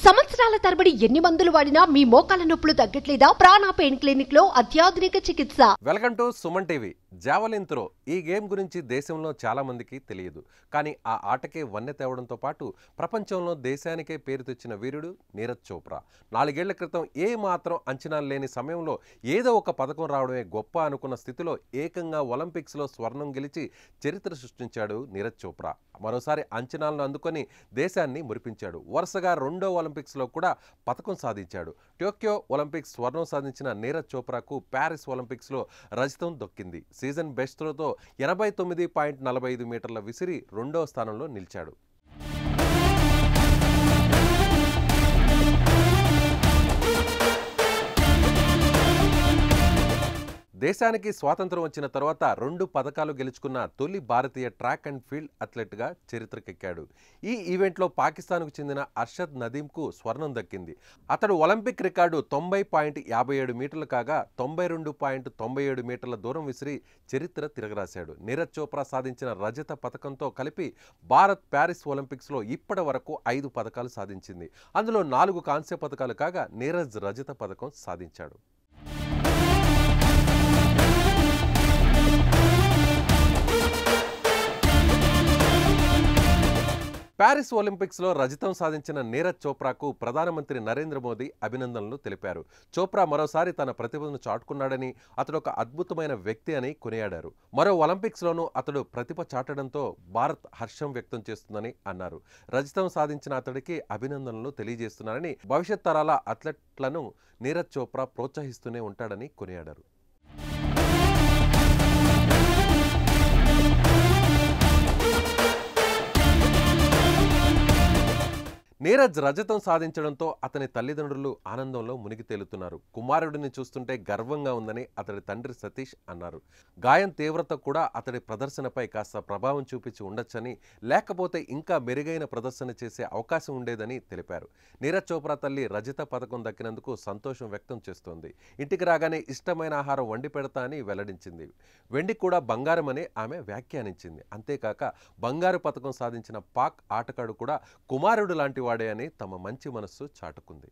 సంవత్సరాల తరబడి ఎన్ని మందులు వాడినా మీ మోకాల నొప్పులు తగ్గట్లేదా? ప్రాణ పెయిన్ క్లినిక్ లో అత్యాధునిక చికిత్స. Welcome to Suman TV. Javelin throw ఈ గేమ్ గురించి దేశంలో చాలా మందికి తెలియదు. కానీ ఆ ఆటకే వన్నె తేవడంతో పాటు ప్రపంచంలో దేశానికే పేరు తెచ్చిన వీరుడు నీరజ్ చోప్రా. 4 ఏళ్ల క్రితం ఏ మాత్రం అంచనాలు లేని సమయంలో ఏదో ఒక పథకం రావడమే గొప్ప అనుకున్న స్థితిలో ఏకంగా ఒలింపిక్స్లో స్వర్ణం గెలిచి చరిత్ర సృష్టించాడు నీరజ్ చోప్రా. మరోసారి అంచనాలను అందుకొని దేశాన్ని మురిపించాడు. వరుసగా 2వ ఒలింపిక్స్లో కూడా పథకం సాధించాడు. టోక్యో ఒలింపిక్స్ స్వర్ణం సాధించిన నీరజ్ చోప్రాకు ప్యారిస్ ఒలింపిక్స్లో రజతం దొక్కింది. సీజన్ బెస్ట్ త్రోతో 89.45 మీటర్ల విసిరి 2వ స్థానంలో నిలిచాడు. దేశానికి స్వాతంత్రం వచ్చిన తర్వాత 2 పథకాలు గెలుచుకున్న తొలి భారతీయ ట్రాక్ అండ్ ఫీల్డ్ అథ్లెట్గా చరిత్రకెక్కాడు. ఈ ఈవెంట్లో పాకిస్తాన్కు చెందిన అర్షద్ నదీమ్కు స్వర్ణం దక్కింది. అతడు ఒలింపిక్ రికార్డు 90.57 మీటర్లు కాగా 92.97 మీటర్ల దూరం విసిరి చరిత్ర తిరగరాశాడు. నీరజ్ చోప్రా సాధించిన రజత పథకంతో కలిపి భారత్ ప్యారిస్ ఒలింపిక్స్లో ఇప్పటి వరకు 5 పథకాలు సాధించింది. అందులో 4 కాంస్య పథకాలు కాగా నీరజ్ రజత పథకం సాధించాడు. ప్యారిస్ ఒలింపిక్స్లో రజతం సాధించిన నీరజ్ చోప్రాకు ప్రధానమంత్రి నరేంద్ర మోదీ అభినందనలు తెలిపారు. చోప్రా మరోసారి తన ప్రతిభను చాటుకున్నాడని, అతడు ఒక అద్భుతమైన వ్యక్తి అని కొనియాడారు. మరో ఒలింపిక్స్లోనూ అతడు ప్రతిభ చాటడంతో భారత్ హర్షం వ్యక్తం చేస్తుందని అన్నారు. రజతం సాధించిన అతడికి అభినందనలు తెలియజేస్తున్నారని, భవిష్యత్ తరాల అథ్లెట్లను నీరజ్ చోప్రా ప్రోత్సహిస్తూనే ఉంటాడని కొనియాడారు. నీరజ్ రజతం సాధించడంతో అతని తల్లిదండ్రులు ఆనందంలో మునిగి తేలుతున్నారు. కుమారుడిని చూస్తుంటే గర్వంగా ఉందని అతడి తండ్రి సతీష్ అన్నారు. గాయం తీవ్రత కూడా అతడి ప్రదర్శనపై కాస్త ప్రభావం చూపించి ఉండొచ్చని, లేకపోతే ఇంకా మెరుగైన ప్రదర్శన చేసే అవకాశం ఉండేదని తెలిపారు. నీరజ్ చోప్రా తల్లి రజత పథకం దక్కినందుకు సంతోషం వ్యక్తం చేస్తోంది. ఇంటికి రాగానే ఇష్టమైన ఆహారం వండి పెడతా అని వెల్లడించింది. వెండి కూడా బంగారమని ఆమె వ్యాఖ్యానించింది. అంతేకాక బంగారు పథకం సాధించిన పాక్ ఆటగాడు కూడా కుమారుడు లాంటి వాడే అని తమ మంచి మనస్సు చాటుకుంది.